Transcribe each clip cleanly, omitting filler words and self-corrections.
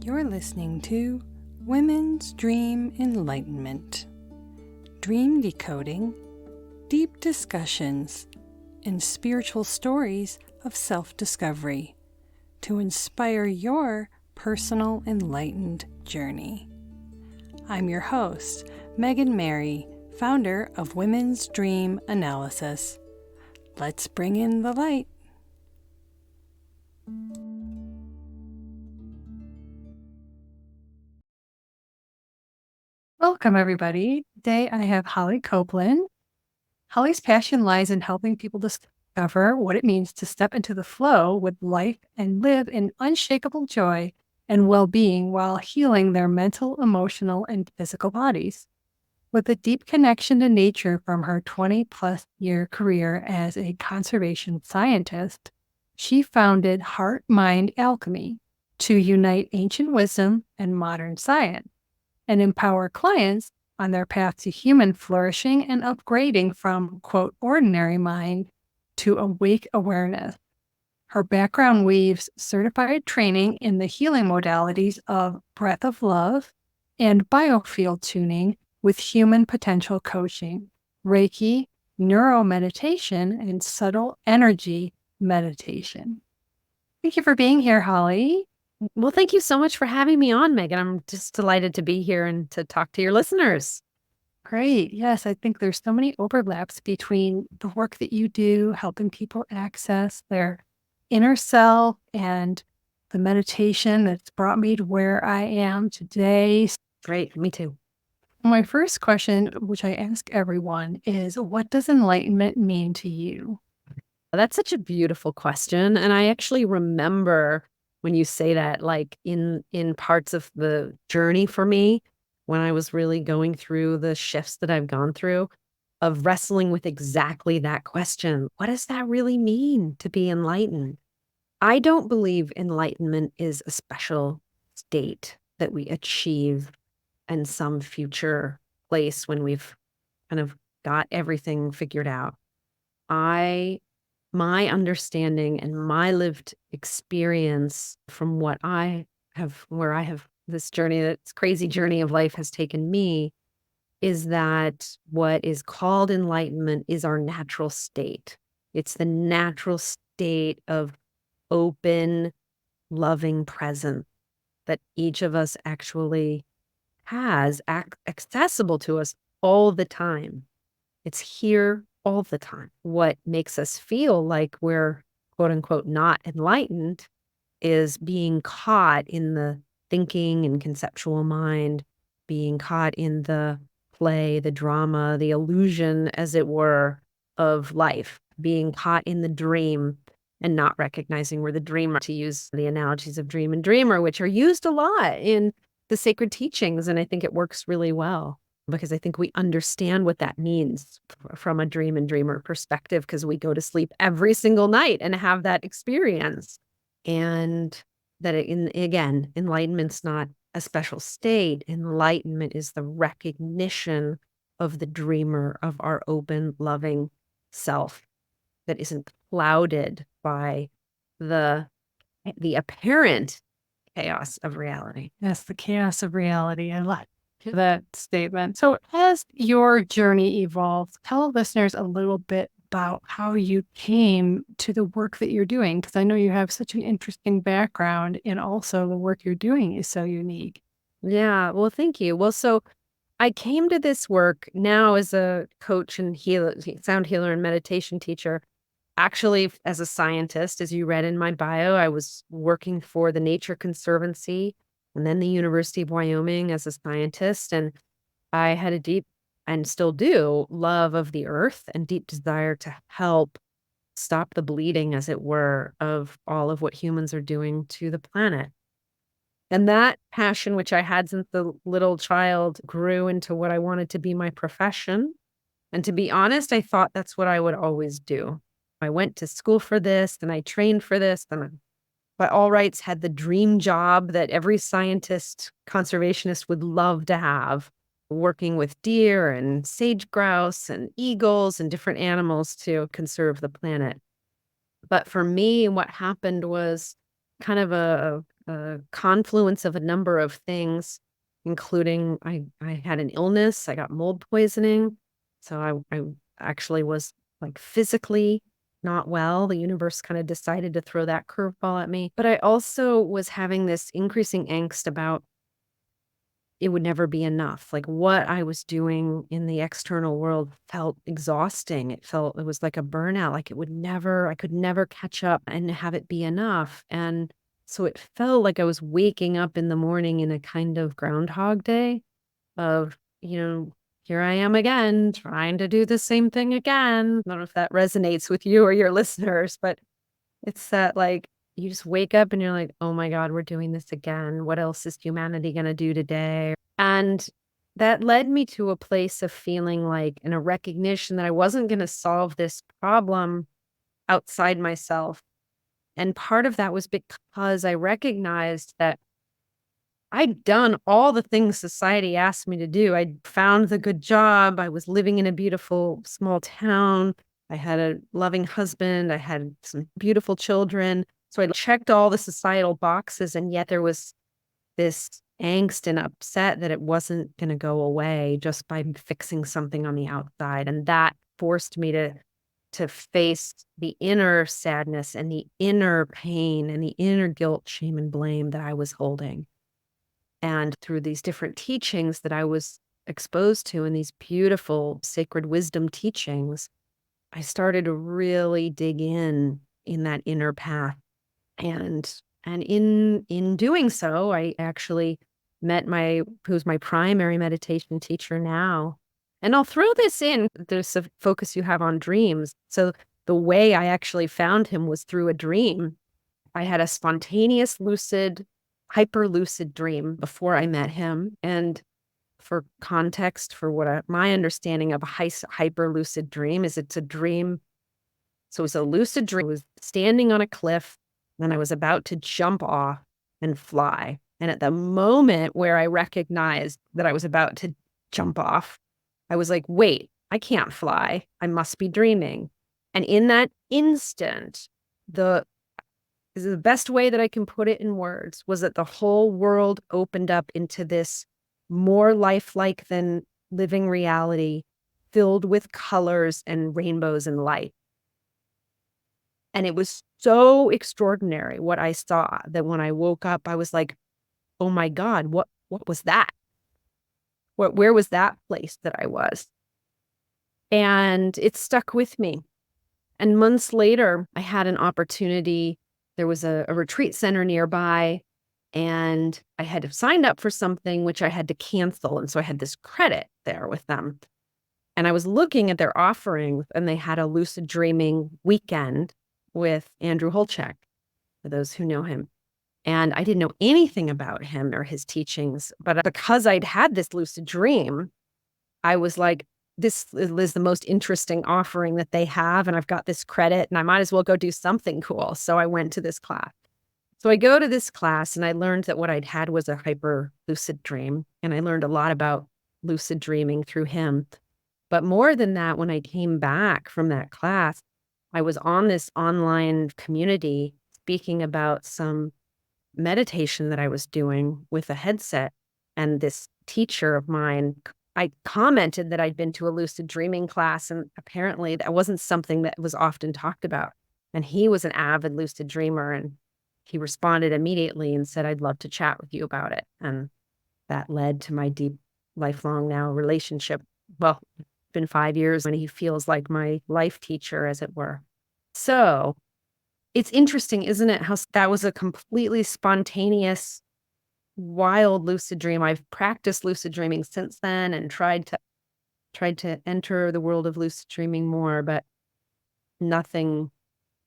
You're listening to Women's Dream Enlightenment. Dream decoding, deep discussions, and spiritual stories of self-discovery to inspire your personal enlightened journey. I'm your host, Megan Mary, founder of Women's Dream Analysis. Let's bring in the light. Welcome, everybody. Today I have Holly Copeland. Holly's passion lies in helping people discover what it means to step into the flow with life and live in unshakable joy and well-being while healing their mental, emotional, and physical bodies. With a deep connection to nature from her 20-plus year career as a conservation scientist, she founded HeartMindAlchemy to unite ancient wisdom and modern science and empower clients on their path to human flourishing and upgrading from, quote, ordinary mind to awake awareness. Her background weaves certified training in the healing modalities of breath of love and biofield tuning with human potential coaching, Reiki, neuromeditation, and subtle energy meditation. Thank you for being here, Holly. Well, thank you so much for having me on, Megan. I'm just delighted to be here and to talk to your listeners. Great. Yes, I think there's so many overlaps between the work that you do, helping people access their inner self, and the meditation that's brought me to where I am today. Great. Me too. My first question, which I ask everyone, is what does enlightenment mean to you? That's such a beautiful question. And I actually remember when you say that, like in parts of the journey for me, when I was really going through the shifts that I've gone through, of wrestling with exactly that question. What does that really mean to be enlightened? I don't believe enlightenment is a special state that we achieve in some future place when we've kind of got everything figured out. My understanding and my lived experience from where I have this journey, this crazy journey of life has taken me, is that what is called enlightenment is our natural state. It's the natural state of open, loving presence that each of us actually has accessible to us all the time. It's here all the time. What makes us feel like we're, quote unquote, not enlightened is being caught in the thinking and conceptual mind, being caught in the play, the drama, the illusion, as it were, of life, being caught in the dream and not recognizing we're the dreamer, to use the analogies of dream and dreamer, which are used a lot in the sacred teachings. And I think it works really well because I think we understand what that means from a dream and dreamer perspective, because we go to sleep every single night and have that experience. And that, again, enlightenment's not a special state. Enlightenment is the recognition of the dreamer, of our open, loving self that isn't clouded by the apparent chaos of reality. Yes, the chaos of reality. I like that statement. So as your journey evolved, tell listeners a little bit about how you came to the work that you're doing, because I know you have such an interesting background, and also the work you're doing is so unique. Yeah, well, thank you. Well, so I came to this work now as a coach and healer, sound healer and meditation teacher. Actually, as a scientist, as you read in my bio, I was working for the Nature Conservancy and then the University of Wyoming as a scientist. And I had a deep, and still do, love of the earth and deep desire to help stop the bleeding, as it were, of all of what humans are doing to the planet. And that passion, which I had since a little child, grew into what I wanted to be my profession. And to be honest, I thought that's what I would always do. I went to school for this, and I trained for this, and I, by all rights, had the dream job that every scientist, conservationist would love to have, working with deer and sage grouse and eagles and different animals to conserve the planet. But for me, what happened was kind of a a confluence of a number of things, including I had an illness. I got mold poisoning. So I actually was like physically not well. The universe kind of decided to throw that curveball at me. But I also was having this increasing angst about it would never be enough. Like what I was doing in the external world felt exhausting. It was like a burnout, like I could never catch up and have it be enough. And so it felt like I was waking up in the morning in a kind of Groundhog Day of, here I am again, trying to do the same thing again. I don't know if that resonates with you or your listeners, but it's that like you just wake up and you're like, oh my God, we're doing this again. What else is humanity going to do today? And that led me to a place of feeling like, and a recognition that I wasn't going to solve this problem outside myself. And part of that was because I recognized that I'd done all the things society asked me to do. I'd found the good job. I was living in a beautiful small town. I had a loving husband. I had some beautiful children. So I checked all the societal boxes, and yet there was this angst and upset that it wasn't going to go away just by fixing something on the outside. And that forced me to face the inner sadness and the inner pain and the inner guilt, shame, and blame that I was holding. And through these different teachings that I was exposed to in these beautiful sacred wisdom teachings, I started to really dig in that inner path. And in doing so, I actually met who's my primary meditation teacher now. And I'll throw this in. There's a focus you have on dreams. So the way I actually found him was through a dream. I had a spontaneous hyper lucid dream before I met him. And for context, for what my understanding of a hyper lucid dream is, it's a dream. So it's a lucid dream. I was standing on a cliff and I was about to jump off and fly. And at the moment where I recognized that I was about to jump off, I was like, wait, I can't fly. I must be dreaming. And in that instant, the best way that I can put it in words was that the whole world opened up into this more lifelike than living reality, filled with colors and rainbows and light. And it was so extraordinary what I saw that when I woke up, I was like, oh my God, what was that? Where was that place that I was? And it stuck with me. And months later, I had an opportunity. There was a retreat center nearby, and I had signed up for something which I had to cancel. And so I had this credit there with them. And I was looking at their offerings, and they had a lucid dreaming weekend with Andrew Holchek, for those who know him. And I didn't know anything about him or his teachings, but because I'd had this lucid dream, I was like, this is the most interesting offering that they have. And I've got this credit and I might as well go do something cool. So I went to this class. So I go to this class and I learned that what I'd had was a hyper lucid dream. And I learned a lot about lucid dreaming through him. But more than that, when I came back from that class, I was on this online community speaking about some meditation that I was doing with a headset. And this teacher of mine, I commented that I'd been to a lucid dreaming class, and apparently that wasn't something that was often talked about. And he was an avid lucid dreamer, and he responded immediately and said, I'd love to chat with you about it. And that led to my deep, lifelong now relationship. Well, it's been 5 years, and he feels like my life teacher, as it were. So it's interesting, isn't it, how that was a completely spontaneous, wild lucid dream. I've practiced lucid dreaming since then and tried to enter the world of lucid dreaming more, but nothing.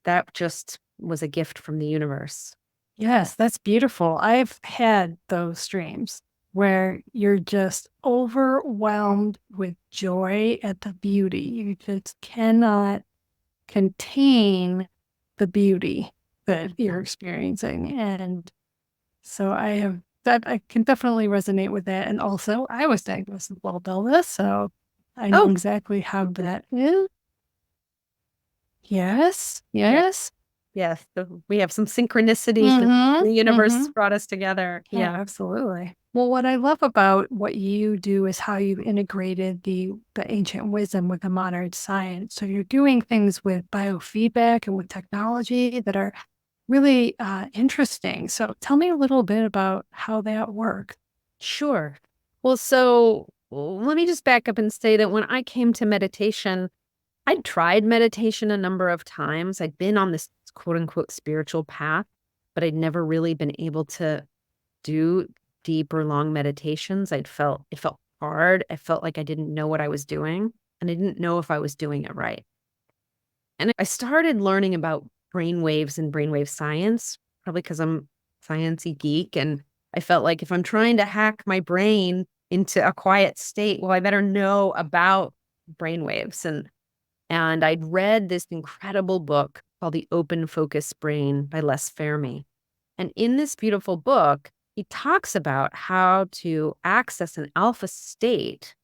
That just was a gift from the universe. Yes, that's beautiful. I've had those dreams where you're just overwhelmed with joy at the beauty. You just cannot contain the beauty that you're experiencing. And so I can definitely resonate with that. And also, I was diagnosed with low illness, so I know exactly how that is. Yes. Yes. We have some synchronicities that the universe brought us together. Yeah, absolutely. Well, what I love about what you do is how you've integrated the ancient wisdom with the modern science. So you're doing things with biofeedback and with technology that are really interesting. So tell me a little bit about how that works. Sure. Well, so let me just back up and say that when I came to meditation, I'd tried meditation a number of times. I'd been on this quote unquote spiritual path, but I'd never really been able to do deep or long meditations. It felt hard. I felt like I didn't know what I was doing, and I didn't know if I was doing it right. And I started learning about brain waves and brainwave science, probably because I'm a sciencey geek. And I felt like if I'm trying to hack my brain into a quiet state, well, I better know about brainwaves. And I'd read this incredible book called The Open Focus Brain by Les Fermi. And in this beautiful book, he talks about how to access an alpha state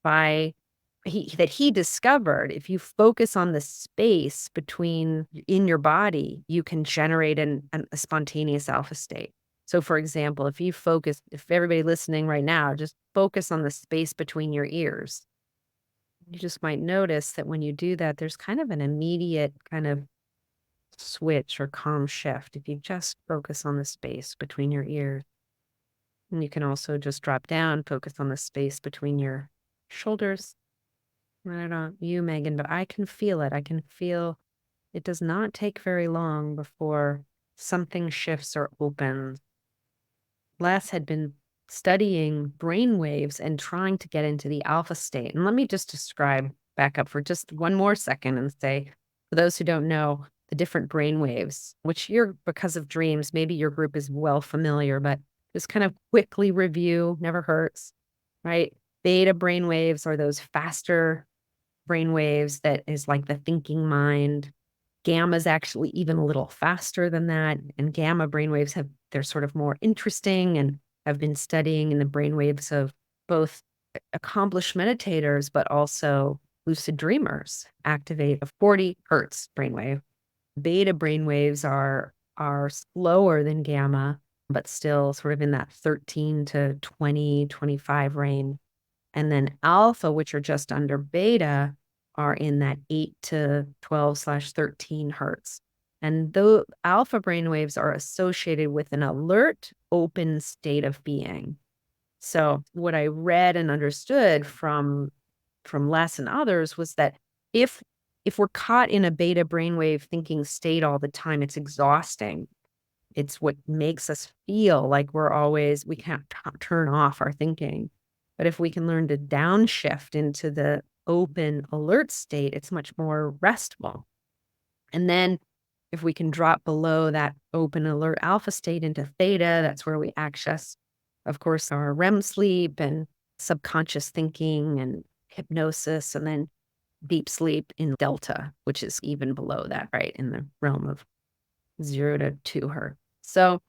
by that he discovered if you focus on the space between in your body, you can generate a spontaneous alpha state. So for example, if everybody listening right now, just focus on the space between your ears. You just might notice that when you do that, there's kind of an immediate kind of switch or calm shift if you just focus on the space between your ears. And you can also just drop down, focus on the space between your shoulders. I don't know you, Megan, but I can feel it. I can feel it does not take very long before something shifts or opens. Les had been studying brain waves and trying to get into the alpha state. And let me just back up for just one more second and say, for those who don't know, the different brain waves, which because of dreams, maybe your group is well familiar, but just kind of quickly review, never hurts, right? Beta brain waves are those faster brain waves that is like the thinking mind. Gamma is actually even a little faster than that. And gamma brainwaves they're sort of more interesting and have been studying in the brainwaves of both accomplished meditators, but also lucid dreamers activate a 40 hertz brainwave. Beta brainwaves are slower than gamma, but still sort of in that 13 to 20, 25 range. And then alpha, which are just under beta, are in that 8 to 12/13 hertz. And the alpha brainwaves are associated with an alert, open state of being. So what I read and understood from Les and others was that if we're caught in a beta brainwave thinking state all the time, it's exhausting. It's what makes us feel like we can't turn off our thinking. But if we can learn to downshift into the open alert state, it's much more restful. And then if we can drop below that open alert alpha state into theta, that's where we access, of course, our REM sleep and subconscious thinking and hypnosis, and then deep sleep in delta, which is even below that, right? In the realm of 0 to 2 hertz. So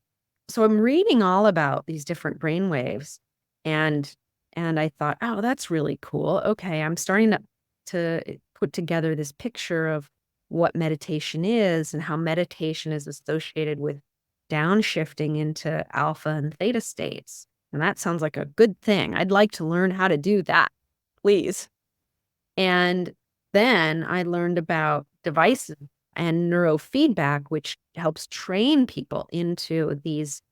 I'm reading all about these different brain waves, and I thought, oh, that's really cool. Okay, I'm starting to put together this picture of what meditation is and how meditation is associated with downshifting into alpha and theta states. And that sounds like a good thing. I'd like to learn how to do that, please. And then I learned about devices and neurofeedback, which helps train people into these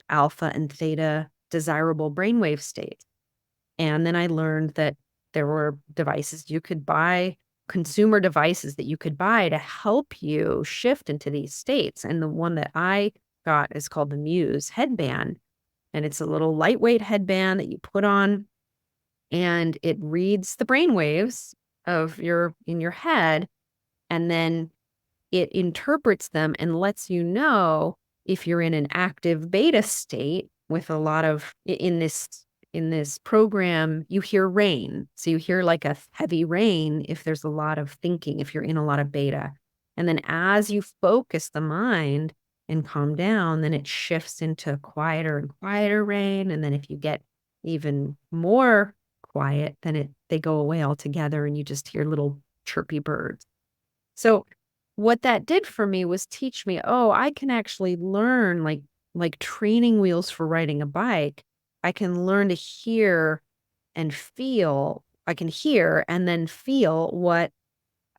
alpha and theta desirable brainwave states. And then I learned that there were devices you could buy, consumer devices that you could buy to help you shift into these states. And the one that I got is called the Muse headband. And it's a little lightweight headband that you put on, and it reads the brain waves in your head, and then it interprets them and lets you know if you're in an active beta state with a lot of in this program, you hear rain. So you hear like a heavy rain if there's a lot of thinking, if you're in a lot of beta. And then as you focus the mind and calm down, then it shifts into quieter and quieter rain. And then if you get even more quiet, then they go away altogether and you just hear little chirpy birds. So what that did for me was teach me, oh, I can actually learn like training wheels for riding a bike. I can learn to hear and feel. I can hear and then feel what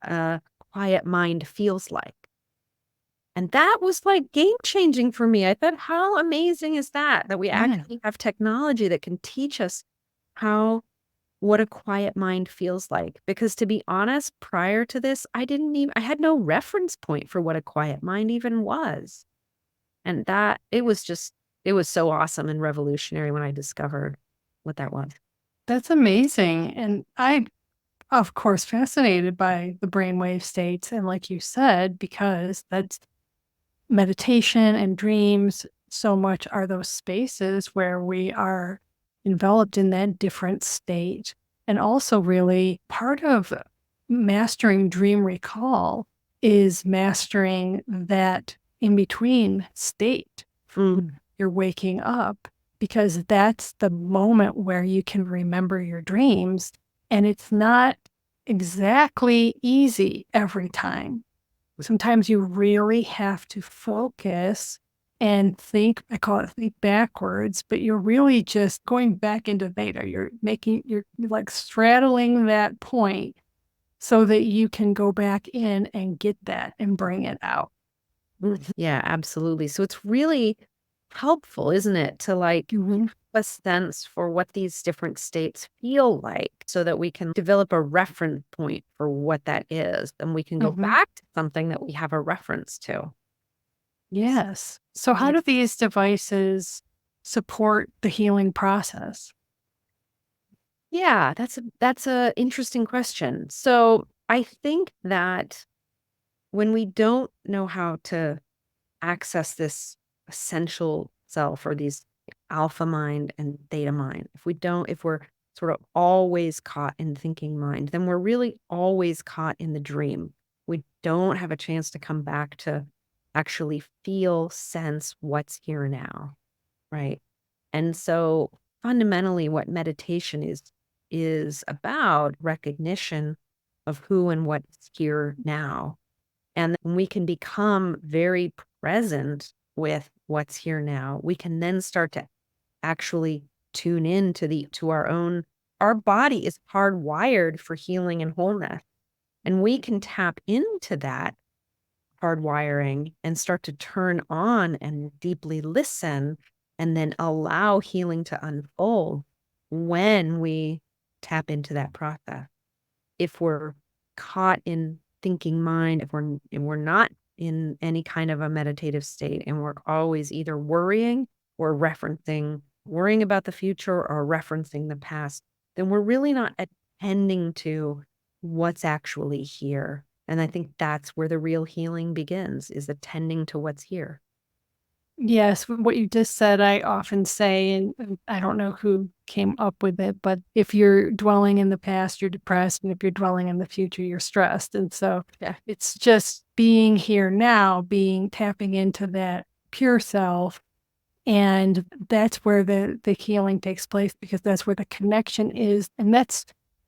a quiet mind feels like. And that was like game changing for me. I thought, how amazing is that we Yeah. actually have technology that can teach us how what a quiet mind feels like. Because to be honest, prior to this, I had no reference point for what a quiet mind even was. And it was so awesome and revolutionary when I discovered what that was. That's amazing. And I, of course, fascinated by the brainwave states. And like you said, because that's meditation and dreams, so much are those spaces where we are enveloped in that different state. And also, really, part of mastering dream recall is mastering that in between state. You're waking up, because that's the moment where you can remember your dreams. And it's not exactly easy every time. Sometimes you really have to focus and think. I call it think backwards, but you're really just going back into theta. You're like straddling that point so that you can go back in and get that and bring it out. Yeah, absolutely. So it's really helpful, isn't it, to like Mhm. a sense for what these different states feel like so that we can develop a reference point for what that is. And we can go Mhm. back to something that we have a reference to. Yes. So how do these devices support the healing process? Yeah, that's a interesting question. So I think that when we don't know how to access this essential self or these alpha mind and theta mind, if we're sort of always caught in thinking mind, then we're really always caught in the dream. We don't have a chance to come back to actually feel, sense what's here now. Right. And so fundamentally what meditation is about recognition of who and what's here now. And then we can become very present with what's here now. We can then start to actually tune in to our body is hardwired for healing and wholeness. And we can tap into that hardwiring and start to turn on and deeply listen and then allow healing to unfold when we tap into that process. If we're caught in thinking mind, if we're not in any kind of a meditative state and we're always either worrying about the future or referencing the past, then we're really not attending to what's actually here. And I think that's where the real healing begins, is attending to what's here. Yes, what you just said, I often say, and I don't know who came up with it, but if you're dwelling in the past, you're depressed. And if you're dwelling in the future, you're stressed. And so Yeah. it's just being here now, tapping into that pure self. And that's where the healing takes place, because that's where the connection is. And that's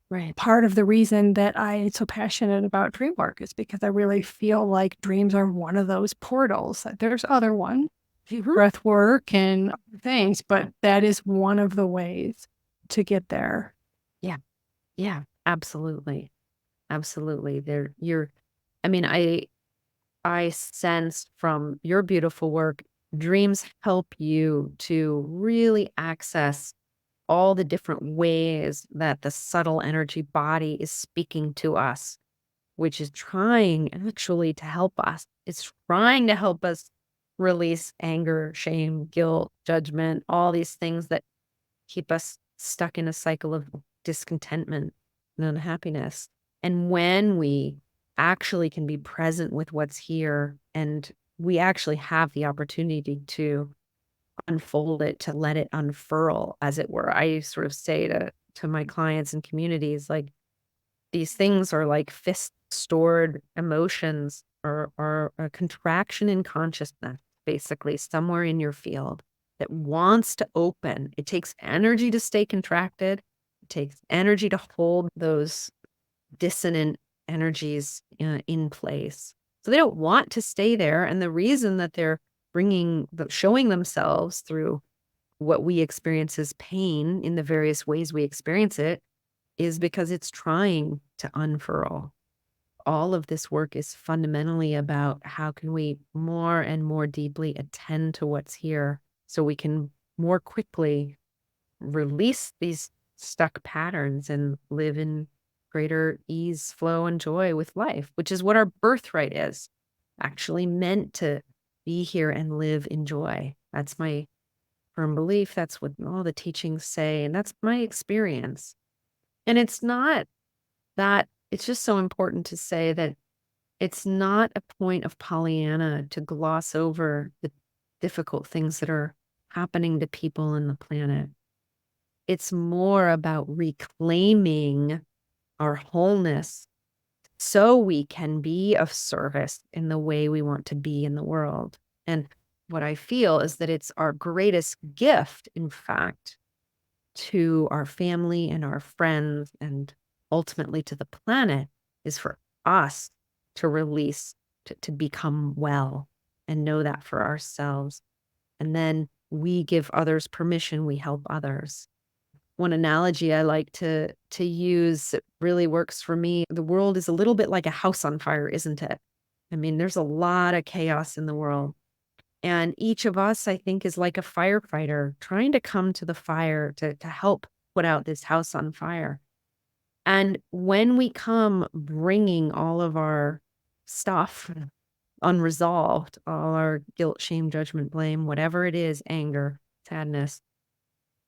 Right. part of the reason that I'm so passionate about dream work, is because I really feel like dreams are one of those portals. There's other ones, breath work and other things, but that is one of the ways to get there. Yeah. Yeah. Absolutely. Absolutely. I mean, I sense from your beautiful work, dreams help you to really access all the different ways that the subtle energy body is speaking to us, which is trying actually to help us. It's trying to help us release anger, shame, guilt, judgment, all these things that keep us stuck in a cycle of discontentment and unhappiness. And when we actually can be present with what's here and we actually have the opportunity to unfold it, to let it unfurl, as it were. I sort of say to my clients and communities, like, these things are like fist stored emotions or a contraction in consciousness, basically, somewhere in your field that wants to open. It takes energy to stay contracted. It takes energy to hold those dissonant energies in place. So they don't want to stay there. And the reason that they're showing themselves through what we experience as pain in the various ways we experience it is because it's trying to unfurl. All of this work is fundamentally about how can we more and more deeply attend to what's here so we can more quickly release these stuck patterns and live in greater ease, flow, and joy with life, which is what our birthright is. Actually meant to be here and live in joy. That's my firm belief. That's what all the teachings say. And that's my experience. And it's not that, it's just so important to say that it's not a point of Pollyanna to gloss over the difficult things that are happening to people on the planet. It's more about reclaiming our wholeness so we can be of service in the way we want to be in the world. And what I feel is that it's our greatest gift, in fact, to our family and our friends and ultimately to the planet is for us to release, to become well and know that for ourselves. And then we give others permission, we help others. One analogy I like to use that really works for me, the world is a little bit like a house on fire, isn't it? I mean, there's a lot of chaos in the world. And each of us, I think, is like a firefighter trying to come to the fire to help put out this house on fire. And when we come bringing all of our stuff unresolved, all our guilt, shame, judgment, blame, whatever it is, anger, sadness,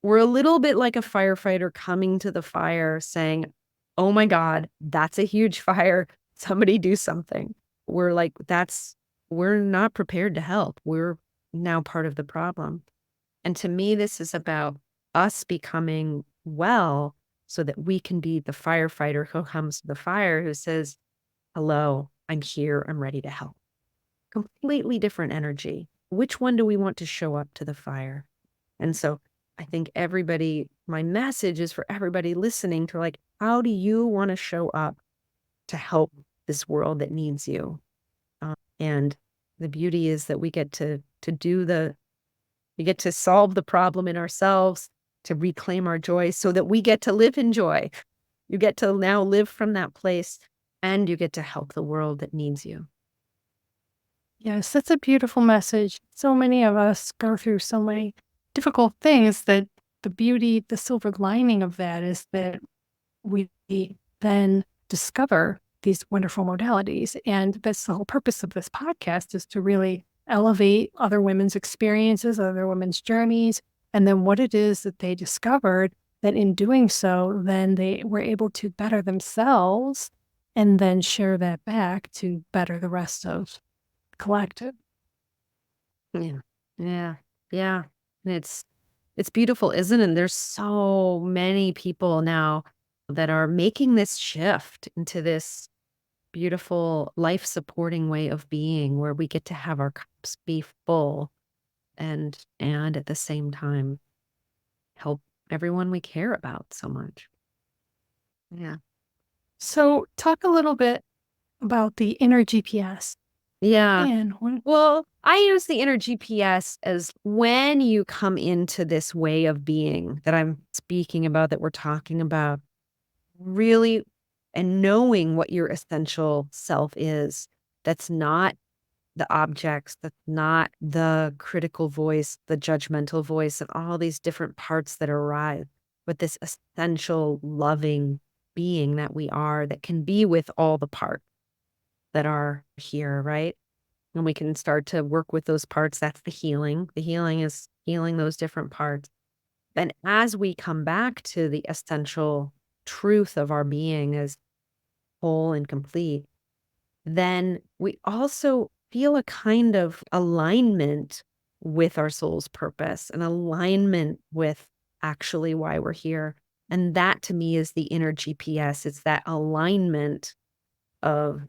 we're a little bit like a firefighter coming to the fire saying, oh my God, that's a huge fire. Somebody do something. We're like, we're not prepared to help. We're now part of the problem. And to me, this is about us becoming well so that we can be the firefighter who comes to the fire, who says, hello, I'm here. I'm ready to help. Completely different energy. Which one do we want to show up to the fire? And so I think my message is for everybody listening to like, how do you want to show up to help this world that needs you? And the beauty is that we get to solve the problem in ourselves, to reclaim our joy so that we get to live in joy. You get to now live from that place and you get to help the world that needs you. Yes, that's a beautiful message. So many of us go through so many difficult things that the beauty, the silver lining of that is that we then discover these wonderful modalities. And that's the whole purpose of this podcast, is to really elevate other women's experiences, other women's journeys, and then what it is that they discovered, that in doing so, then they were able to better themselves and then share that back to better the rest of the collective. Yeah. Yeah. Yeah. And it's beautiful, isn't it? And there's so many people now that are making this shift into this beautiful life supporting way of being where we get to have our cups be full and at the same time help everyone we care about so much. Yeah. So talk a little bit about the inner GPS. Yeah. And Well, I use the inner GPS as when you come into this way of being that I'm speaking about, that we're talking about, really, and knowing what your essential self is. That's not the objects, that's not the critical voice, the judgmental voice, and all these different parts that arise, but this essential loving being that we are, that can be with all the parts that are here, right? And we can start to work with those parts. That's the healing. The healing is healing those different parts. And as we come back to the essential truth of our being as whole and complete, then we also feel a kind of alignment with our soul's purpose, an alignment with actually why we're here. And that to me is the inner GPS. It's that alignment of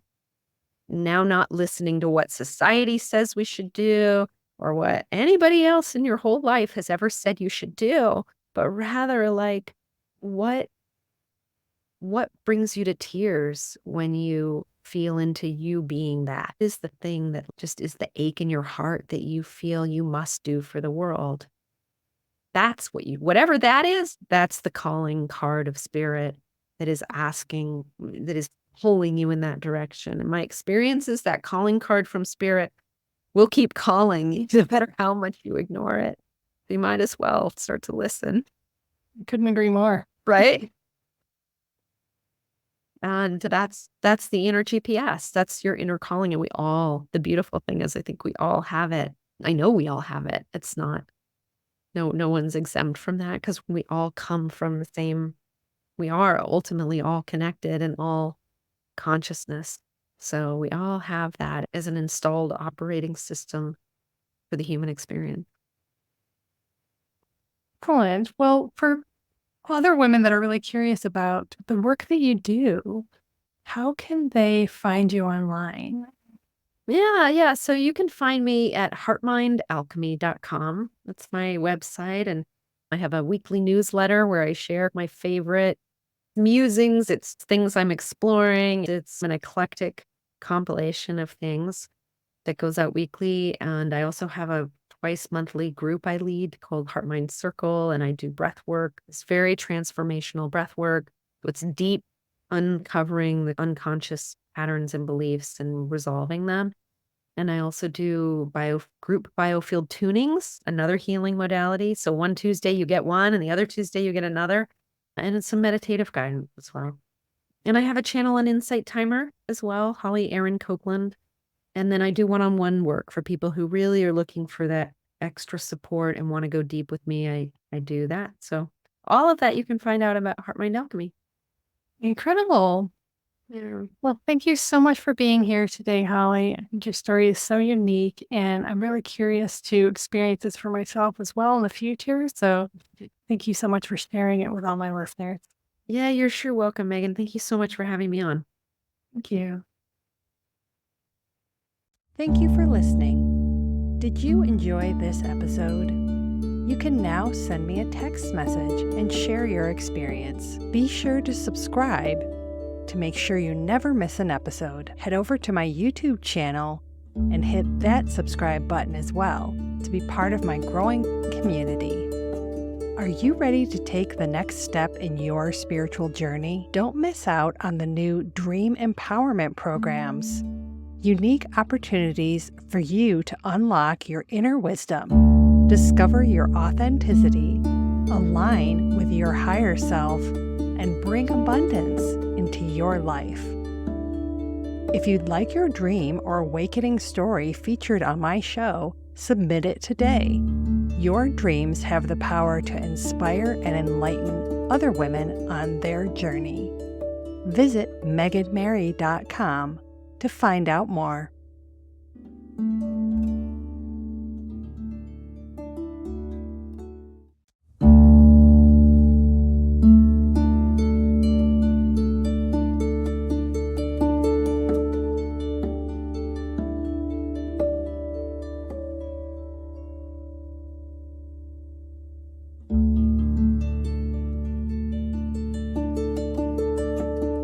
now not listening to what society says we should do or what anybody else in your whole life has ever said you should do, but rather like what brings you to tears when you feel into you being that. Is the thing that just is the ache in your heart that you feel you must do for the world. That's what whatever that is, that's the calling card of spirit that is asking, that is pulling you in that direction. And my experience is that calling card from spirit will keep calling no matter how much you ignore it. You might as well start to listen. Couldn't agree more. Right? And that's the inner GPS. That's your inner calling. And the beautiful thing is I think we all have it. I know we all have it. It's not, no one's exempt from that because we all come from the same, we are ultimately all connected and all consciousness. So we all have that as an installed operating system for the human experience. Excellent. Well, for other women that are really curious about the work that you do, how can they find you online? Yeah. So you can find me at HeartMindAlchemy.com. That's my website. And I have a weekly newsletter where I share my favorite musings. It's things I'm exploring. It's an eclectic compilation of things that goes out weekly. And I also have a twice monthly group I lead called Heart Mind Circle. And I do breath work. It's very transformational breath work. It's deep, uncovering the unconscious patterns and beliefs and resolving them. And I also do group biofield tunings, another healing modality. So one Tuesday you get one and the other Tuesday you get another. And it's some meditative guidance as well. And I have a channel on Insight Timer as well, Holly Copeland. And then I do one-on-one work for people who really are looking for that extra support and want to go deep with me. I do that. So all of that you can find out about Heart Mind Alchemy. Incredible. Yeah. Well, thank you so much for being here today, Holly. I think your story is so unique, and I'm really curious to experience this for myself as well in the future. So thank you so much for sharing it with all my listeners. Yeah, you're sure welcome, Megan. Thank you so much for having me on. Thank you. Thank you for listening. Did you enjoy this episode? You can now send me a text message and share your experience. Be sure to subscribe to make sure you never miss an episode. Head over to my YouTube channel and hit that subscribe button as well to be part of my growing community. Are you ready to take the next step in your spiritual journey? Don't miss out on the new Dream Empowerment programs. Unique opportunities for you to unlock your inner wisdom, discover your authenticity, align with your higher self, and bring abundance into your life. If you'd like your dream or awakening story featured on my show, submit it today. Your dreams have the power to inspire and enlighten other women on their journey. Visit meganmary.com to find out more.